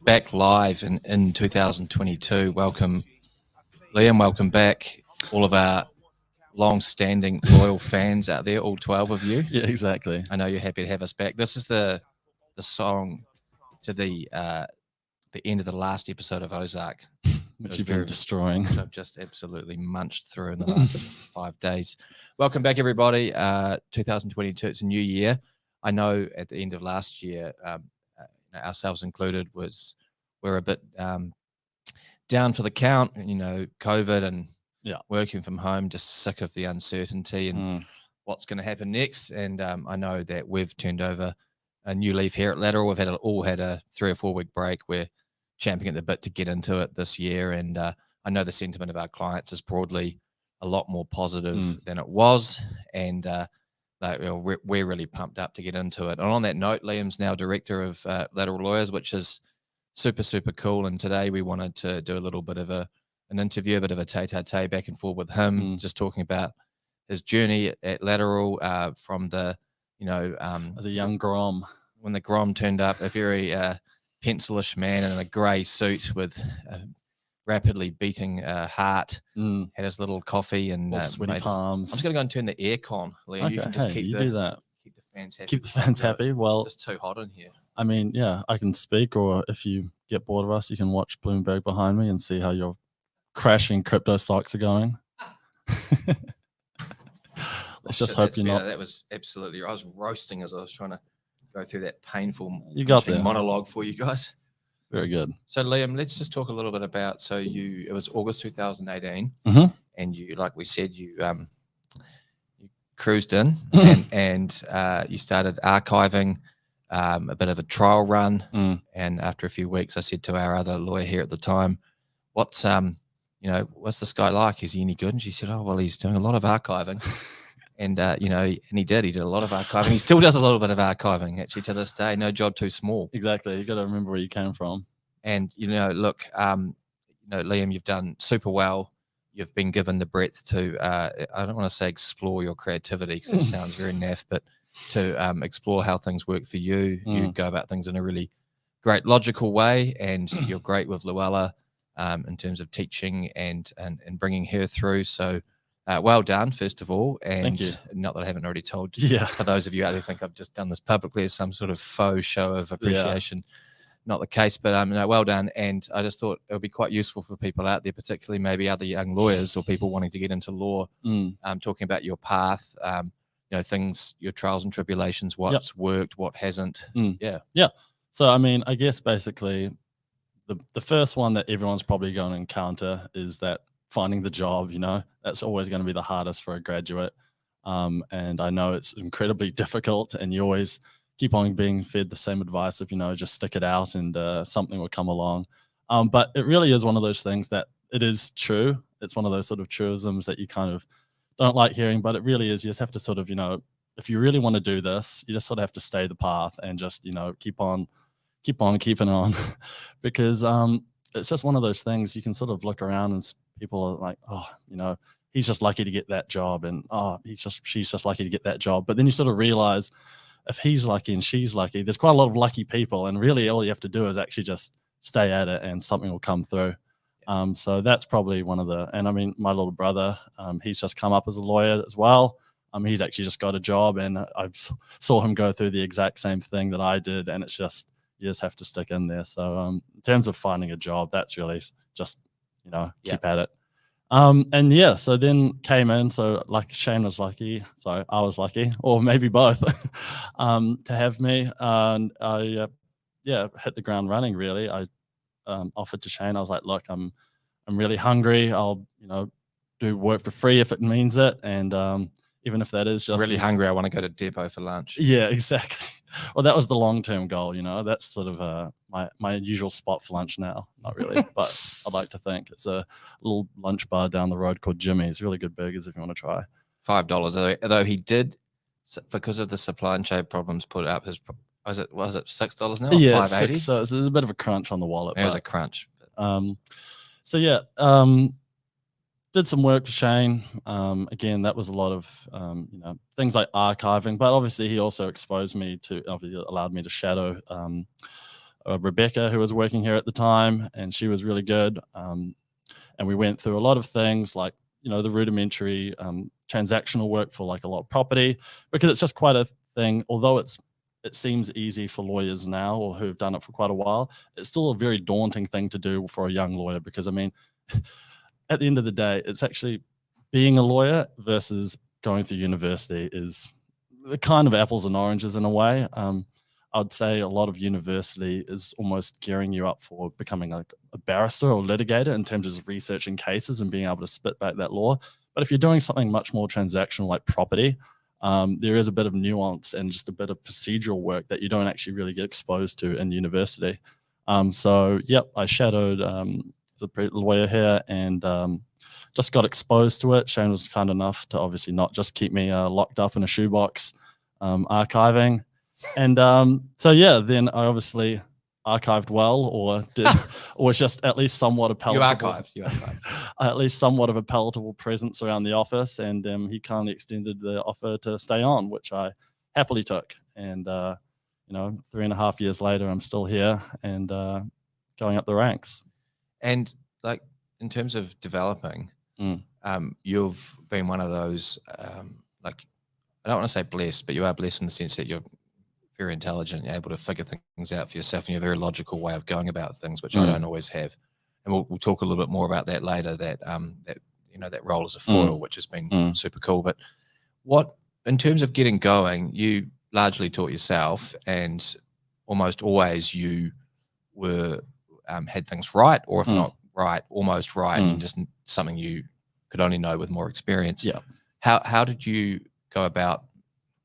Back live in 2022. Welcome, Liam. Welcome back, all of our long-standing loyal fans out there, all 12 of you. Yeah, exactly. I know you're happy to have us back. This is the song to the end of the last episode of Ozark, which you've been destroying. Which I've just absolutely munched through in the last 5 days. Welcome back, everybody. 2022. It's a new year. I know at the end of last year, ourselves included, we're a bit down for the count. You know, COVID and working from home, just sick of the uncertainty and what's going to happen next. And I know that we've turned over a new leaf here at Lateral. We've all had a 3 or 4 week break. We're champing at the bit to get into it this year. And I know the sentiment of our clients is broadly a lot more positive than it was. And we're really pumped up to get into it. And on that note, Liam's now director of Lateral Lawyers, which is super, super cool. And today we wanted to do a little bit of an interview, a bit of a tete-a-tete back and forth with him, just talking about his journey at Lateral from the, as a young Grom. When the Grom turned up, a very pencilish man in a grey suit with a rapidly beating heart, had his little coffee and sweaty palms. I'm just going to go and turn the aircon, Liam. Okay, you can just do that. Keep the fans happy. Keep the fans happy. Well, it's just too hot in here. I mean, yeah, I can speak, or if you get bored of us, you can watch Bloomberg behind me and see how your crashing crypto stocks are going. Let's just hope you're not. That was absolutely. I was roasting as I was trying to go through that painful monologue for you guys. Very good. So Liam, let's just talk a little bit about. So it was August 2018, and you, like we said, you cruised in and you started archiving. A bit of a trial run, and after a few weeks, I said to our other lawyer here at the time, "What's what's this guy like? Is he any good?" And she said, "Oh, well, he's doing a lot of archiving." And and he did a lot of archiving. He still does a little bit of archiving actually to this day. No job too small. Exactly. You got to remember where you came from. And look, Liam, you've done super well. You've been given the breadth to I don't want to say explore your creativity because it sounds very naff, but to explore how things work for you. You go about things in a really great logical way, and you're great with Luella in terms of teaching and bringing her through. So well done, first of all. And thank you. Not that I haven't already told you. Yeah. For those of you out there who think I've just done this publicly as some sort of faux show of appreciation. Yeah. Not the case, but well done. And I just thought it would be quite useful for people out there, particularly maybe other young lawyers or people wanting to get into law, talking about your path, things, your trials and tribulations, what's worked, what hasn't. Yeah. So, I mean, I guess basically the first one that everyone's probably going to encounter is that finding the job, that's always going to be the hardest for a graduate. And I know it's incredibly difficult, and you always keep on being fed the same advice of, just stick it out and something will come along. But it really is one of those things that it is true. It's one of those sort of truisms that you kind of don't like hearing, but it really is. You just have to sort of, if you really want to do this, you just sort of have to stay the path and just, keep on keeping on because it's just one of those things. You can sort of look around and people are like, oh, he's just lucky to get that job. And, oh, she's just lucky to get that job. But then you sort of realize if he's lucky and she's lucky, there's quite a lot of lucky people. And really all you have to do is actually just stay at it and something will come through. So that's probably one of and I mean, my little brother, he's just come up as a lawyer as well. He's actually just got a job, and I saw him go through the exact same thing that I did. And it's just, you just have to stick in there. So in terms of finding a job, that's really just, keep at it. So then came in. So like Shane was lucky. So I was lucky, or maybe both, to have me. And I, hit the ground running really. I offered to Shane. I was like, look, I'm really hungry. I'll, do work for free if it means it. And even if that is just really hungry, I want to go to Depot for lunch. Yeah, exactly. Well, that was the long-term goal, that's sort of my usual spot for lunch now. Not really, but I'd like to think it's a little lunch bar down the road called Jimmy's. Really good burgers if you want to try. $5, although he did, because of the supply chain problems, put up his, was it $6 now? Yeah, $5.80. So there's a bit of a crunch on the wallet. There's a crunch. So yeah, did some work with Shane. Again, that was a lot of things like archiving, but obviously he also exposed me to, obviously allowed me to shadow Rebecca, who was working here at the time, and she was really good. And we went through a lot of things like the rudimentary transactional work for like a lot of property, because it's just quite a thing. Although it seems easy for lawyers now, or who've done it for quite a while, it's still a very daunting thing to do for a young lawyer, because I mean, at the end of the day, it's actually being a lawyer versus going through university is the kind of apples and oranges in a way. I'd say a lot of university is almost gearing you up for becoming like a barrister or litigator in terms of researching cases and being able to spit back that law. But if you're doing something much more transactional like property, there is a bit of nuance and just a bit of procedural work that you don't actually really get exposed to in university. So, yep, I shadowed the lawyer here and just got exposed to it. Shane was kind enough to obviously not just keep me locked up in a shoebox archiving. And so, yeah, then I obviously archived well, or was just at least somewhat a palatable. You archived. At least somewhat of a palatable presence around the office, and he kindly extended the offer to stay on, which I happily took. And 3.5 years later, I'm still here and going up the ranks. And like in terms of developing, you've been one of those like, I don't want to say blessed, but you are blessed in the sense that you're very intelligent, you're able to figure things out for yourself, and you have a very logical way of going about things, which I don't always have. And we'll talk a little bit more about that later, that that role as a foil, which has been super cool. But what, in terms of getting going, you largely taught yourself, and almost always you were had things right, or if not right, almost right, and just something you could only know with more experience. Yeah. How did you go about?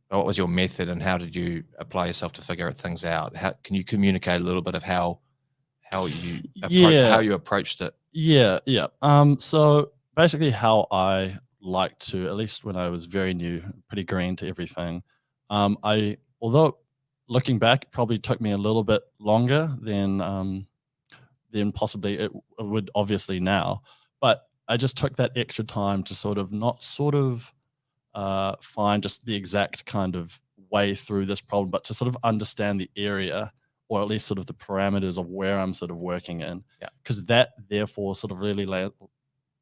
What was your method, and how did you apply yourself to figure things out? How can you communicate a little bit of how you approached it? Yeah. So basically, how I liked to, at least when I was very new, pretty green to everything. Although looking back, it probably took me a little bit longer than possibly it would obviously now, but I just took that extra time to find just the exact kind of way through this problem, but to sort of understand the area, or at least sort of the parameters of where I'm sort of working in. Yeah. Because that therefore sort of really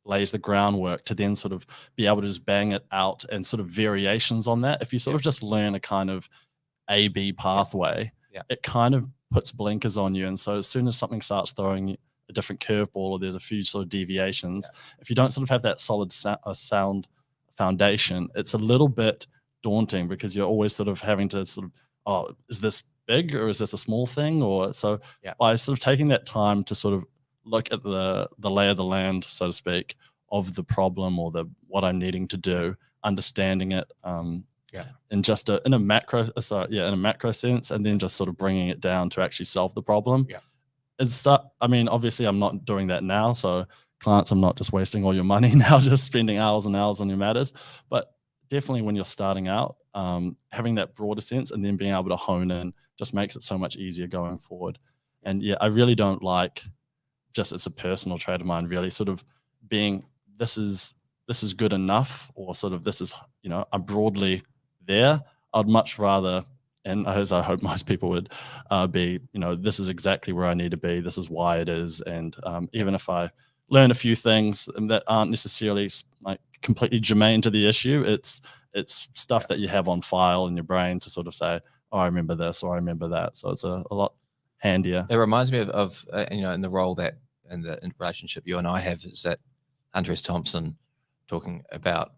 lays the groundwork to then sort of be able to just bang it out and sort of variations on that. If you sort of just learn a kind of A-B pathway, it kind of puts blinkers on you. And so as soon as something starts throwing a different curveball, or there's a few sort of deviations, if you don't sort of have that solid sound foundation, it's a little bit daunting, because you're always sort of having to sort of, is this big or is this a small thing? Or so by sort of taking that time to sort of look at the lay of the land, so to speak, of the problem, or what I'm needing to do, understanding it in just in a macro sense, and then just sort of bringing it down to actually solve the problem. I mean, obviously I'm not doing that now, so clients, I'm not just wasting all your money now, just spending hours and hours on your matters. But definitely when you're starting out, having that broader sense and then being able to hone in just makes it so much easier going forward. And I really don't like, just it's a personal trait of mine, really sort of being, this is good enough, or sort of this is, I'm broadly there. I'd much rather, and as I hope most people would be, this is exactly where I need to be. This is why it is. And even if I learn a few things that aren't necessarily like completely germane to the issue, it's stuff that you have on file in your brain to sort of say, oh, I remember this, or I remember that. So it's a lot handier. It reminds me of in the role that, in the relationship you and I have, is that Hunter S. Thompson talking about,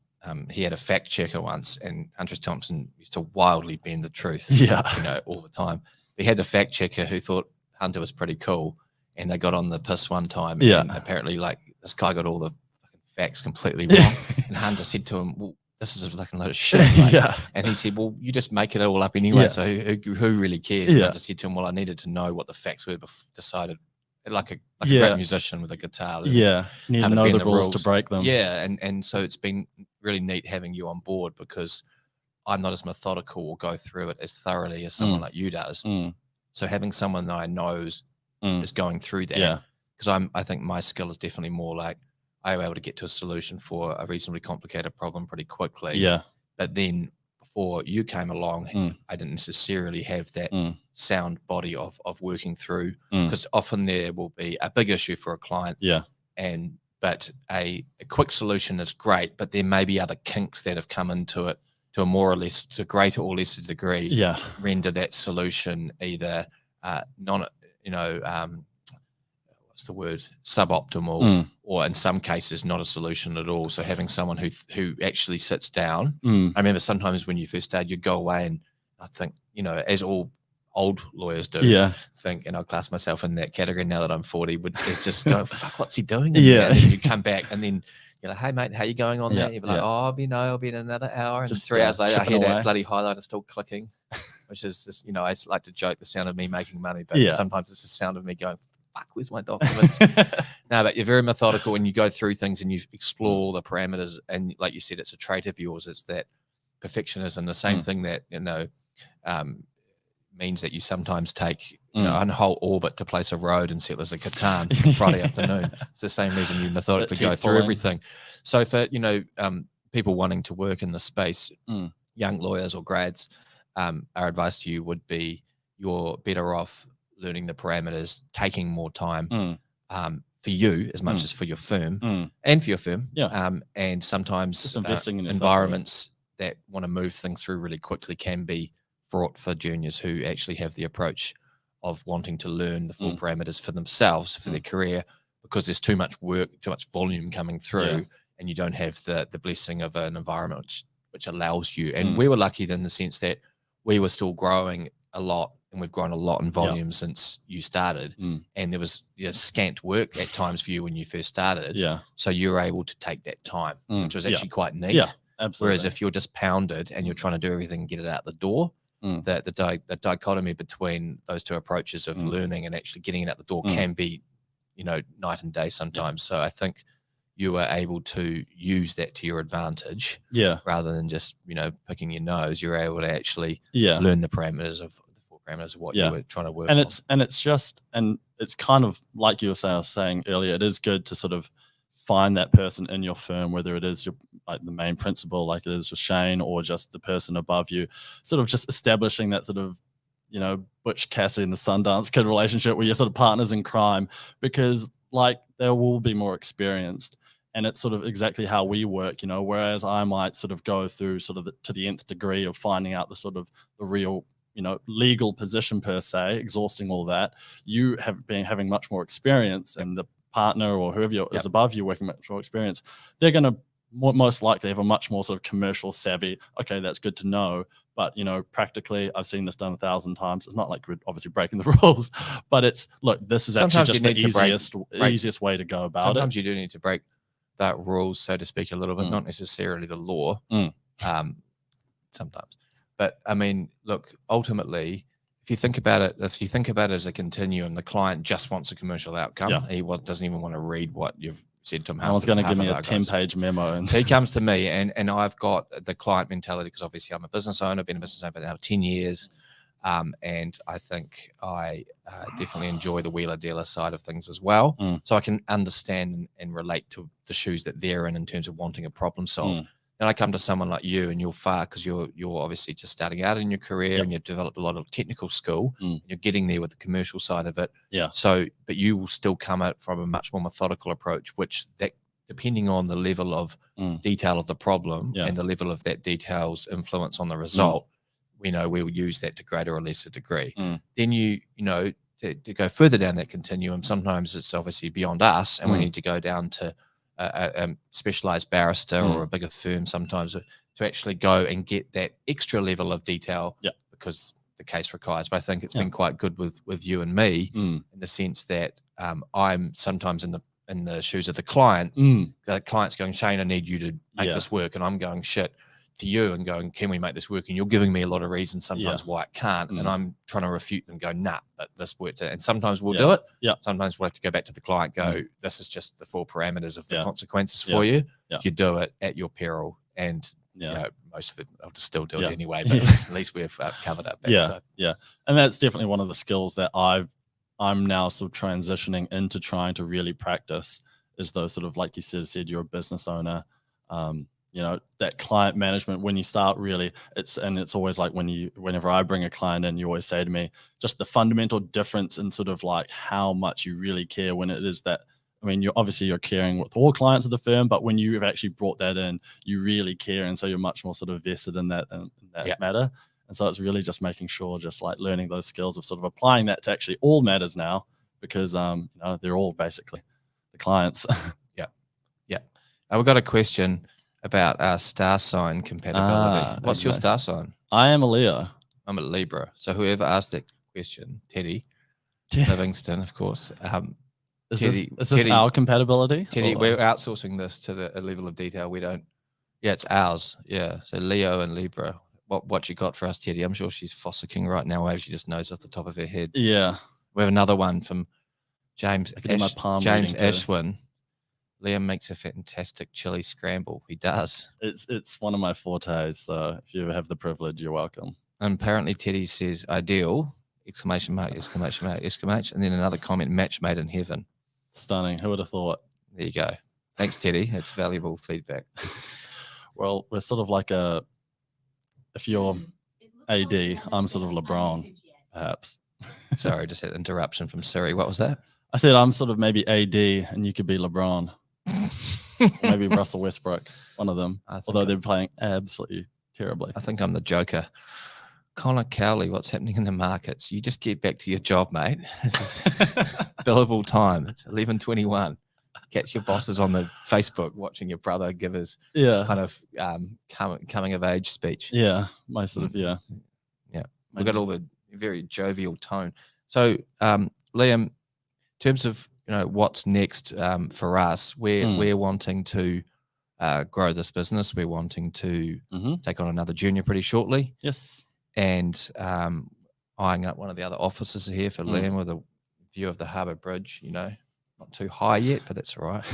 he had a fact checker once, and Hunter S. Thompson used to wildly bend the truth, all the time. He had a fact checker who thought Hunter was pretty cool, and they got on the piss one time, and apparently like this guy got all the fucking facts completely wrong, and Hunter said to him, well, this is a fucking load of shit. And he said, well, you just make it all up anyway, so who really cares? And Hunter said to him, well, I needed to know what the facts were before decided, like a great musician with a guitar. You need to know the rules to break them. And so it's been really neat having you on board, because I'm not as methodical or go through it as thoroughly as someone like you does. So having someone that I know is going through that, because I think my skill is definitely more like, I was able to get to a solution for a reasonably complicated problem pretty quickly. Yeah. But then before you came along, I didn't necessarily have that sound body of working through, because often there will be a big issue for a client. Yeah. But a quick solution is great, but there may be other kinks that have come into it to a more or less, to greater or lesser degree, Yeah. render that solution either what's the word, suboptimal, or in some cases not a solution at all. So having someone who actually sits down. I remember sometimes when you first started, you'd go away, and I think, as all old lawyers do, think, and I'll class myself in that category now that I'm 40, is just go, fuck, what's he doing in there? And then you come back, and then you're like, hey mate, how you going on that? You'll be like, oh, I'll be in another hour. And just 3 hours later, I hear that bloody highlighter still clicking, which is just, I like to joke, the sound of me making money, but sometimes it's the sound of me going, fuck, where's my documents? No, but you're very methodical, and you go through things and you explore the parameters. And like you said, it's a trait of yours. It's that perfectionism, the same thing that, means that you sometimes take a whole orbit to place a road in Settlers of Catan Friday afternoon. It's the same reason you methodically go through everything. So for, people wanting to work in the space, young lawyers or grads, our advice to you would be, you're better off learning the parameters, taking more time for you as much as for your firm and for your firm. And sometimes just investing in environments that want to move things through really quickly can be fraught for juniors who actually have the approach of wanting to learn the full parameters for themselves, for their career, because there's too much work, too much volume coming through, and you don't have the blessing of an environment which allows you. And we were lucky in the sense that we were still growing a lot, and we've grown a lot in volume since you started. And there was scant work at times for you when you first started. So you were able to take that time, which was actually quite neat. Absolutely. Whereas if you're just pounded and you're trying to do everything and get it out the door, the dichotomy between those two approaches of learning and actually getting it out the door can be, night and day sometimes. So I think you were able to use that to your advantage, rather than just picking your nose. You're able to actually learn the parameters of what you were trying to work on. It's kind of like you were saying earlier, it is good to sort of find that person in your firm, whether it is the main principal, like it is with Shane, or just the person above you, sort of just establishing that sort of, Butch Cassidy and the Sundance Kid relationship where you're sort of partners in crime, because they will be more experienced. And it's sort of exactly how we work, whereas I might sort of go through sort of to the nth degree of finding out the real, legal position per se, exhausting all that. You have been having much more experience, and the partner or whoever is above you working much more experience, they're going to most likely have a much more sort of commercial savvy. Okay, that's good to know. But, practically, I've seen this done 1,000 times. It's not like we're obviously breaking the rules, but it's, look, this is sometimes actually just the easiest way to go about it. Sometimes you do need to break that rules, so to speak, a little bit, not necessarily the law, sometimes. But I mean, look, ultimately, if you think about it as a continuum, the client just wants a commercial outcome. He doesn't even want to read what you've said to him. No one's going to give me a 10-page memo. And so he comes to me, and I've got the client mentality, because obviously I'm a business owner. I've been a business owner for now 10 years. And I think I definitely enjoy the wheeler dealer side of things as well. So I can understand and relate to the shoes that they're in terms of wanting a problem solved. Then I come to someone like you, and you're far, because you're obviously just starting out in your career, and you've developed a lot of technical skill. You're getting there with the commercial side of it. So, but you will still come at from a much more methodical approach, which that, depending on the level of detail of the problem and the level of that detail's influence on the result, we know we'll use that to greater or lesser degree. Then to go further down that continuum, sometimes it's obviously beyond us, and we need to go down to a specialized barrister or a bigger firm sometimes to actually go and get that extra level of detail because the case requires. But I think it's been quite good with you and me in the sense that I'm sometimes in the shoes of the client. The client's going, Shane, I need you to make this work, and I'm going, shit, to you and going, can we make this work? And you're giving me a lot of reasons sometimes why it can't, and I'm trying to refute them, go, nah, but this worked. And sometimes we'll do it. Sometimes we'll have to go back to the client, go, this is just the full parameters of the consequences for you. You do it at your peril, and most of it I'll just still do it anyway, but at least we've covered up that. And that's definitely one of the skills that I'm now sort of transitioning into trying to really practice is those sort of, like you said, you're a business owner. You know, that client management, when you start really, it's always like whenever I bring a client in, you always say to me, just the fundamental difference in sort of like how much you really care when it is that, I mean, you're caring with all clients of the firm, but when you've actually brought that in, you really care. And so you're much more sort of vested in that, matter. And so it's really just making sure, just like learning those skills of sort of applying that to actually all matters now, because, you know, they're all basically the clients. Yeah. We've got a question about star sign compatibility. What's your star sign? I am a Leo. I'm a Libra. So whoever asked that question, Teddy Livingston, of course. Is this our compatibility? Teddy, we're outsourcing this to a level of detail we don't. Yeah, it's ours. Yeah. So Leo and Libra. What you got for us, Teddy? I'm sure she's fossicking right now. She just knows off the top of her head. Yeah. We have another one from James Ashwin. Liam makes a fantastic chili scramble. He does. It's one of my fortes. So if you ever have the privilege, you're welcome. And apparently Teddy says ideal! ! And then another comment, match made in heaven. Stunning. Who would have thought? There you go. Thanks, Teddy. That's valuable feedback. Well, we're sort of like if you're AD, I'm sort of LeBron, perhaps. Sorry, just had an interruption from Siri. What was that? I said I'm sort of maybe AD and you could be LeBron. Maybe Russell Westbrook, one of them. Although they're playing absolutely terribly. I think I'm the Joker. Connor Cowley, what's happening in the markets? You just get back to your job, mate. This is billable time. It's 11:21. Catch your bosses on the Facebook watching your brother give his kind of coming of age speech. Yeah, my sort of Yeah. We've got all the very jovial tone. So, Liam, in terms of what's next for us, we're wanting to grow this business. We're wanting to take on another junior pretty shortly. Yes. And eyeing up one of the other offices here for Liam with a view of the Harbour Bridge, not too high yet, but that's all right.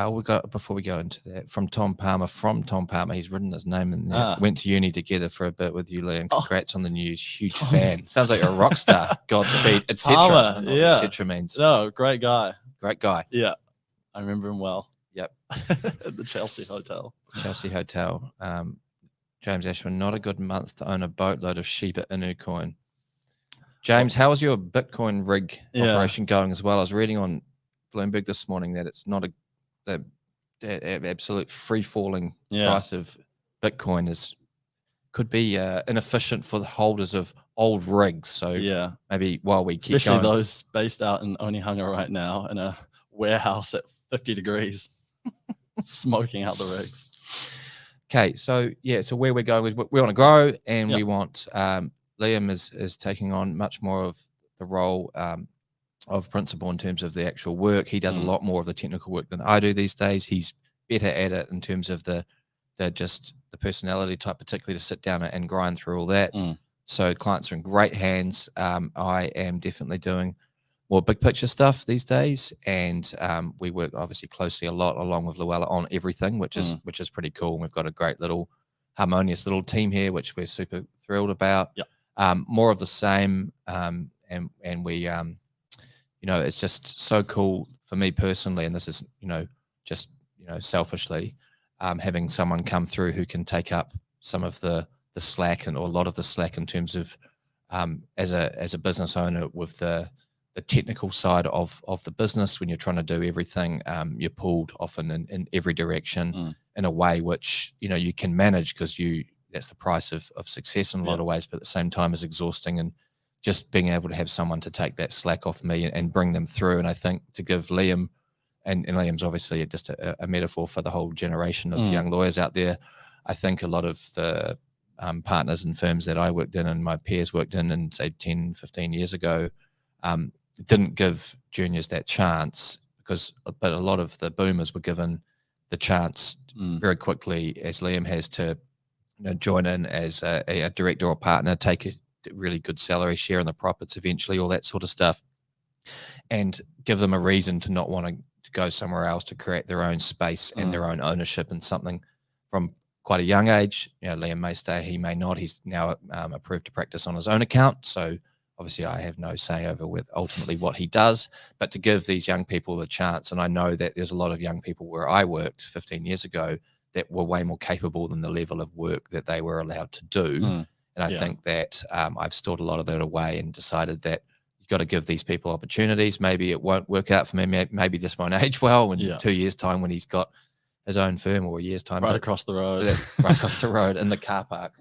We got, before we go into that, from Tom Palmer, he's written his name in there. Went to uni together for a bit with you, Liam. Congrats on the news. Huge fan. Sounds like you're a rock star. Godspeed, etc. Yeah, etc. means. No, great guy. Great guy. Yeah, I remember him well. Yep. At the Chelsea Hotel. James Ashwin, not a good month to own a boatload of Shiba Inu coin. James, how is your Bitcoin rig operation going as well? I was reading on Bloomberg this morning that it's not the absolute free-falling price of Bitcoin could be inefficient for the holders of old rigs. So maybe while we keep especially going, those based out in Onehunga right now in a warehouse at 50 degrees, smoking out the rigs. Okay, so where we're going is we want to grow, and we want Liam is taking on much more of the role of principal in terms of the actual work. He does a lot more of the technical work than I do these days. He's better at it in terms of the personality type, particularly to sit down and grind through all that. So clients are in great hands. I am definitely doing more big picture stuff these days, and we work obviously closely a lot along with Luella on everything, which is pretty cool. And we've got a great little harmonious little team here, which we're super thrilled about. More of the same, and we it's just so cool for me personally, and this is just selfishly, having someone come through who can take up some of the slack or a lot of the slack in terms of as a business owner with the technical side of the business. When you're trying to do everything, you're pulled often in every direction in a way which you can manage, because that's the price of success in a lot of ways, but at the same time is exhausting. And just being able to have someone to take that slack off me and bring them through. And I think to give Liam, and Liam's obviously just a metaphor for the whole generation of young lawyers out there. I think a lot of the partners and firms that I worked in and my peers worked in say 10, 15 years ago, didn't give juniors that chance, but a lot of the boomers were given the chance very quickly, as Liam has, to join in as a director or partner, take a really good salary, share in the profits eventually, all that sort of stuff, and give them a reason to not want to go somewhere else, to create their own space and their own ownership in something from quite a young age. Liam may stay, he may not. He's now approved to practice on his own account, so obviously I have no say over with ultimately what he does, but to give these young people the chance. And I know that there's a lot of young people where I worked 15 years ago that were way more capable than the level of work that they were allowed to do. And I think that I've stored a lot of that away and decided that you've got to give these people opportunities. Maybe it won't work out for me. Maybe this won't age well in 2 years' time when he's got his own firm, or a year's time. Right across the road. Right across the road in the car park.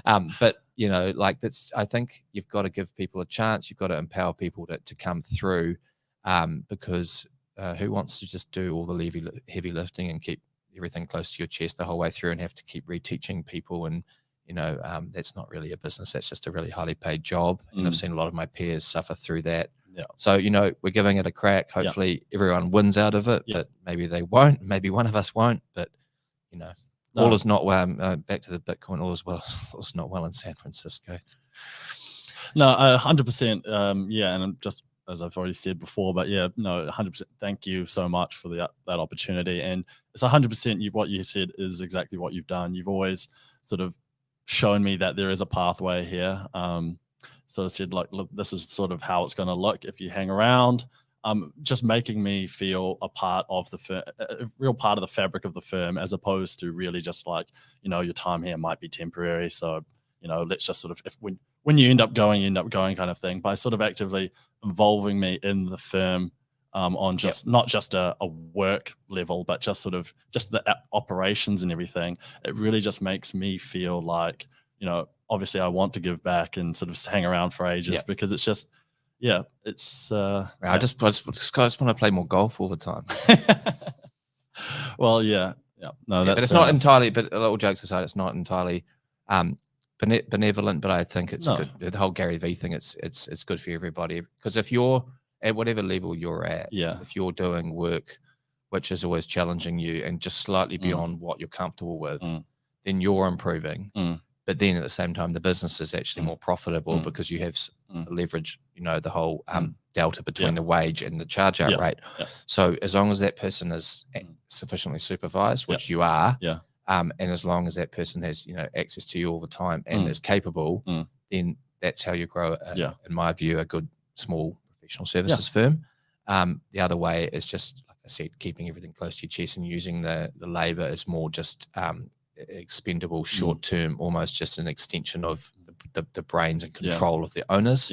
But, you know, like I think you've got to give people a chance. You've got to empower people to come through, because who wants to just do all the heavy lifting and keep everything close to your chest the whole way through and have to keep reteaching people? And, you know, that's not really a business. That's just a really highly paid job. And I've seen a lot of my peers suffer through that. So, you know, we're giving it a crack. Hopefully everyone wins out of it, but maybe they won't. Maybe one of us won't. But, you know, all is not well. Back to the Bitcoin, all is not well in San Francisco. No, 100%. Yeah, and just as I've already said before, but yeah, no, 100%. Thank you so much for that opportunity. And it's 100%. What you said is exactly what you've done. You've always sort of shown me that there is a pathway here. Sort of said, like, look, this is sort of how it's going to look if you hang around. Just making me feel a part of a real part of the fabric of the firm, as opposed to really just like, you know, your time here might be temporary. So, you know, let's just sort of, when you end up going kind of thing, by sort of actively involving me in the firm on just not just a work level, but just sort of just the operations and everything. It really just makes me feel like, you know, obviously I want to give back and sort of hang around for ages because it's just, it's. I just want to play more golf all the time. Well, no, that's. But it's not entirely. But little jokes aside, it's not entirely benevolent. But I think it's good. The whole Gary V thing. It's good for everybody, because if you're at whatever level you're at, if you're doing work which is always challenging you and just slightly beyond what you're comfortable with, then you're improving. But then at the same time, the business is actually more profitable because you have leverage, you know, the whole delta between the wage and the charge out rate. So as long as that person is sufficiently supervised, which you are, and as long as that person has, you know, access to you all the time and is capable, then that's how you grow, in my view, a good small professional services firm. The other way is just, like I said, keeping everything close to your chest and using the labor as more just expendable, short term, almost just an extension of the brains and control of the owners.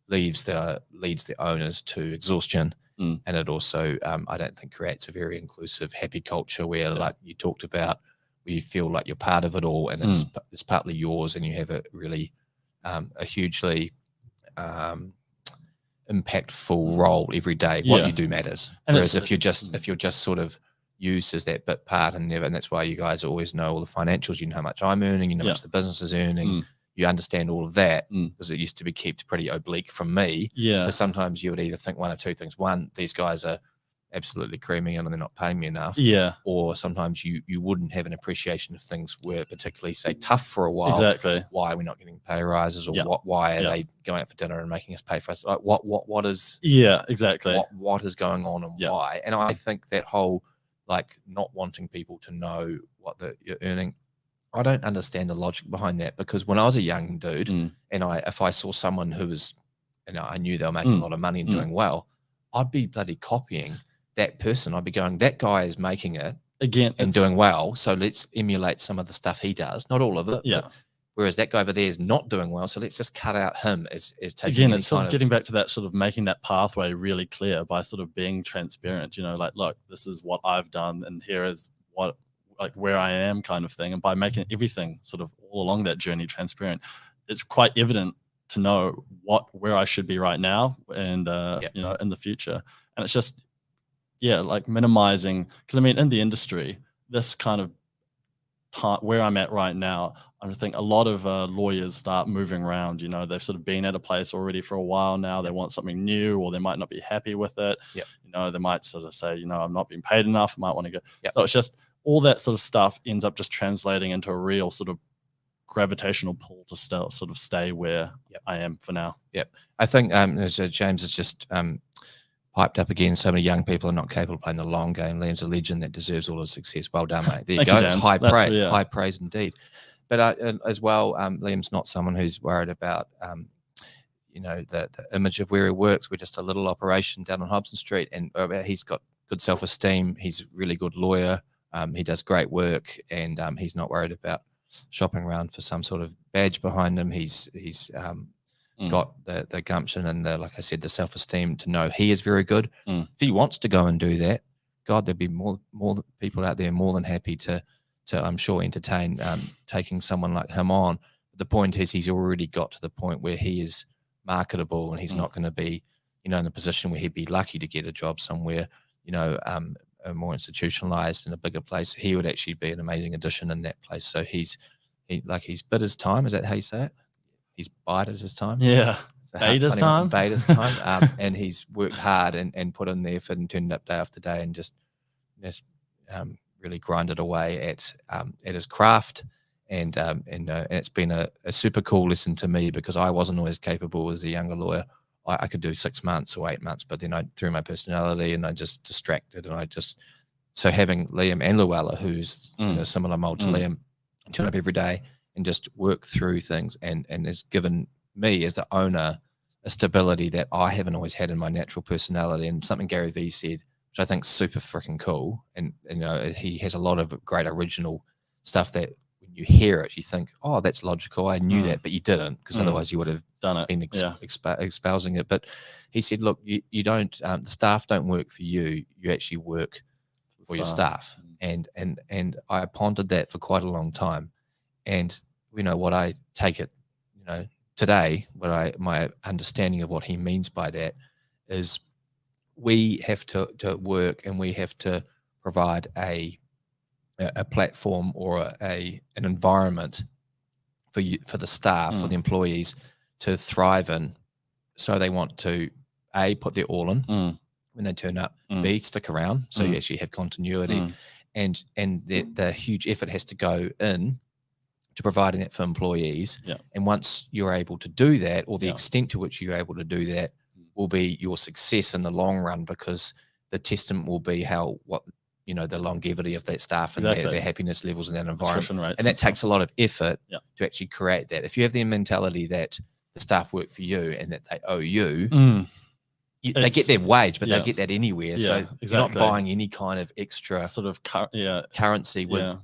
Leads the owners to exhaustion, and it also I don't think creates a very inclusive, happy culture where, like you talked about, where you feel like you're part of it all and it's partly yours, and you have a really a hugely impactful role every day. What you do matters. And whereas if you're just sort of used as that bit part and that's why you guys always know all the financials. You know how much I'm earning, you know how much the business is earning. You understand all of that, because it used to be kept pretty oblique from me. So sometimes you would either think one or two things. One, these guys are absolutely creaming in and they're not paying me enough. Or sometimes you wouldn't have an appreciation if things were particularly, say, tough for a while. Exactly. Why are we not getting pay rises, or why are they going out for dinner and making us pay for us? Like what is exactly what is going on and why? And I think that whole, like, not wanting people to know what you're earning, I don't understand the logic behind that, because when I was a young dude and if I saw someone who was, you know, I knew they were making a lot of money and doing well, I'd be bloody copying that person. I'd be going, that guy is making it again and doing well, so let's emulate some of the stuff he does, not all of it. Whereas that guy over there is not doing well, so let's just cut out him as taking. Again, it's sort of getting back to that, sort of making that pathway really clear by sort of being transparent. You know, like, look, this is what I've done, and here is what, like, where I am, kind of thing. And by making everything sort of all along that journey transparent, it's quite evident to know where I should be right now and you know, in the future. And it's just like minimizing, because I mean, in the industry, this kind of where I'm at right now, I think a lot of lawyers start moving around. You know, they've sort of been at a place already for a while now. They want something new, or they might not be happy with it. You know, they might sort of say, you know, I'm not being paid enough. I might want to go. So it's just all that sort of stuff ends up just translating into a real sort of gravitational pull to still sort of stay where I am for now. I think James has just piped up again. So many young people are not capable of playing the long game. Liam's a legend that deserves all the success. Well done, mate. There you go. It's high praise indeed. But as well, Liam's not someone who's worried about the image of where he works. We're just a little operation down on Hobson Street, and he's got good self-esteem. He's a really good lawyer. He does great work, and he's not worried about shopping around for some sort of badge behind him. He's got the gumption and like I said, the self-esteem to know he is very good. If he wants to go and do that, God, there'd be more people out there more than happy to I'm sure entertain taking someone like him on. The point is, he's already got to the point where he is marketable, and he's not going to be, in a position where he'd be lucky to get a job somewhere, more institutionalized in a bigger place. He would actually be an amazing addition in that place. So he's bid his time. Is that how you say it? He's bided his time. Yeah. Bade his time. And he's worked hard and put in the effort and turned up day after day and just really grinded away at his craft. And it's been a super cool lesson to me, because I wasn't always capable as a younger lawyer. I could do 6 months or 8 months, but then I threw my personality and I just distracted. And so having Liam and Luella, who's similar mold to Liam, turn up every day and just work through things, and has given me as the owner a stability that I haven't always had in my natural personality. And something Gary Vee said, which I think is super freaking cool. And he has a lot of great original stuff that when you hear it, you think, oh, that's logical. I knew that, but you didn't, because otherwise you would have done it, been espousing it. But he said, look, you don't, the staff don't work for you. You actually work for your staff. And I pondered that for quite a long time. And what I take it, today, my understanding of what he means by that is we have to work, and we have to provide a platform or an environment for the staff, for the employees to thrive in. So they want to A, put their all in when they turn up, B, stick around, so you actually have continuity, and the huge effort has to go in to providing that for employees. And once you're able to do that, or the extent to which you're able to do that, will be your success in the long run, because the testament will be the longevity of that staff and their happiness levels in that environment. And that takes a lot of effort to actually create that. If you have the mentality that the staff work for you and that they owe you, they get their wage, but they get that anywhere. So you're not buying any kind of extra sort of currency with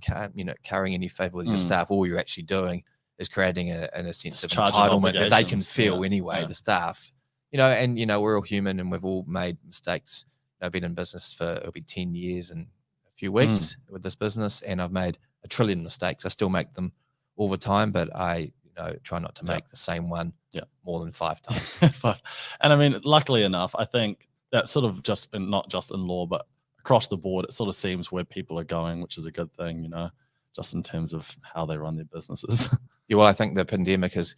carrying any favor with your staff. All you're actually doing is creating a sense of entitlement that they can feel anyway, the staff. And we're all human, and we've all made mistakes. I've been in business for, it'll be 10 years and a few weeks with this business, and I've made 1 trillion mistakes. I still make them all the time, but I try not to make the same one more than 5 times. And I mean, luckily enough, I think that sort of not just in law, but across the board, it sort of seems where people are going, which is a good thing, just in terms of how they run their businesses. Well, I think the pandemic has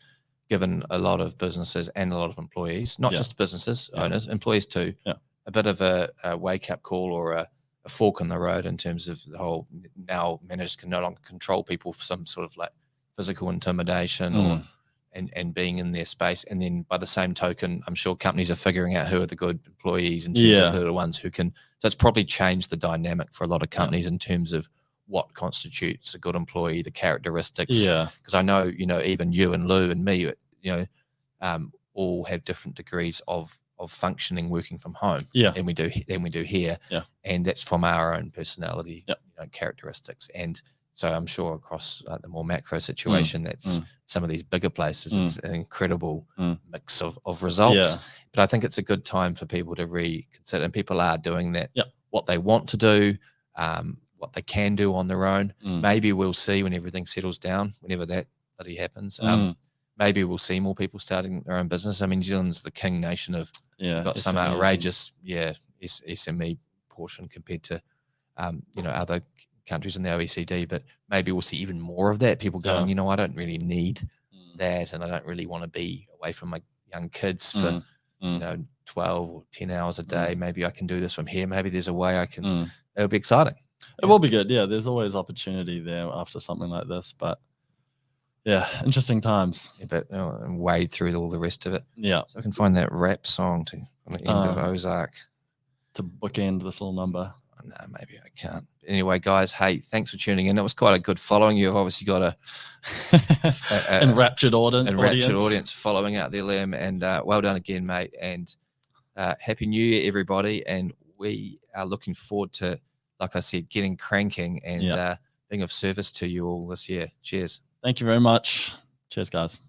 given a lot of businesses and a lot of employees, not just businesses, owners, employees too, a bit of a wake-up call, or a fork in the road, in terms of the whole, now managers can no longer control people for some sort of like physical intimidation or and being in their space. And then by the same token, I'm sure companies are figuring out who are the good employees in terms of who are the ones who can. So it's probably changed the dynamic for a lot of companies in terms of what constitutes a good employee, the characteristics. Because I know, even you and Lou and me, all have different degrees of functioning working from home than we do here. And that's from our own personality characteristics. And so I'm sure across the more macro situation, that's some of these bigger places, it's an incredible mix of results. But I think it's a good time for people to reconsider, and people are doing that, what they want to do, what they can do on their own. Maybe we'll see when everything settles down, whenever that bloody happens. Maybe we'll see more people starting their own business. I mean, New Zealand's the king nation of got some outrageous SME portion compared to other countries in the OECD, but maybe we'll see even more of that. People going, I don't really need that, and I don't really want to be away from my young kids for 12 or 10 hours a day. Maybe I can do this from here. Maybe there's a way I can. It'll be exciting. It will be good. Yeah, there's always opportunity there after something like this, but interesting times. But wade through all the rest of it. So I can find that rap song on the end of Ozark to bookend this little number. No, maybe I can't. anyway, guys, hey, thanks for tuning in. It was quite a good following. You've obviously got a enraptured audience following out there, Liam, and well done again, mate. And Happy New Year, everybody. And we are looking forward to, like I said, getting cranking and being of service to you all this year. Cheers. Thank you very much. Cheers, guys.